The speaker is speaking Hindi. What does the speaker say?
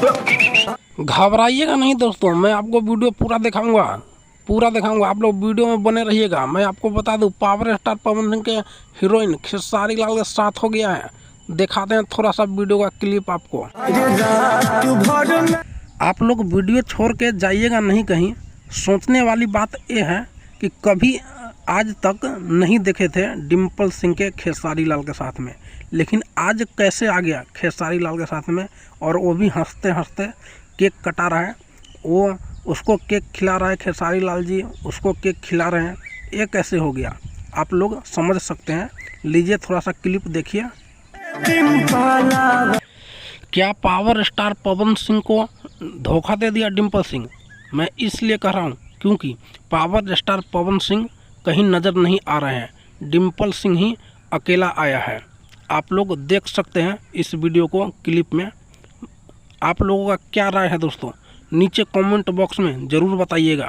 घबराइएगा नहीं दोस्तों, मैं आपको वीडियो पूरा दिखाऊंगा आप लोग वीडियो में बने रहिएगा। मैं आपको बता दूं, पावर स्टार पवन सिंह के हीरोइन खेसारी लाल के साथ हो गया है। दिखाते हैं थोड़ा सा वीडियो का क्लिप आपको। आप लोग वीडियो छोड़ के जाइएगा नहीं कहीं। सोचने वाली बात यह है कि कभी आज तक नहीं देखे थे डिम्पल सिंह के खेसारी लाल के साथ में, लेकिन आज कैसे आ गया खेसारी लाल के साथ में, और वो भी हंसते हंसते केक कटा रहा है। वो उसको केक खिला रहा है, खेसारी लाल जी उसको केक खिला रहे हैं। ये कैसे हो गया आप लोग समझ सकते हैं। लीजिए थोड़ा सा क्लिप देखिए। क्या पावर स्टार पवन सिंह को धोखा दे दिया डिम्पल सिंह? मैं इसलिए कह रहा हूँ क्योंकि पावर स्टार पवन सिंह कहीं नज़र नहीं आ रहे हैं, डिम्पल सिंह ही अकेला आया है। आप लोग देख सकते हैं इस वीडियो को, क्लिप में। आप लोगों का क्या राय है दोस्तों, नीचे कमेंट बॉक्स में ज़रूर बताइएगा।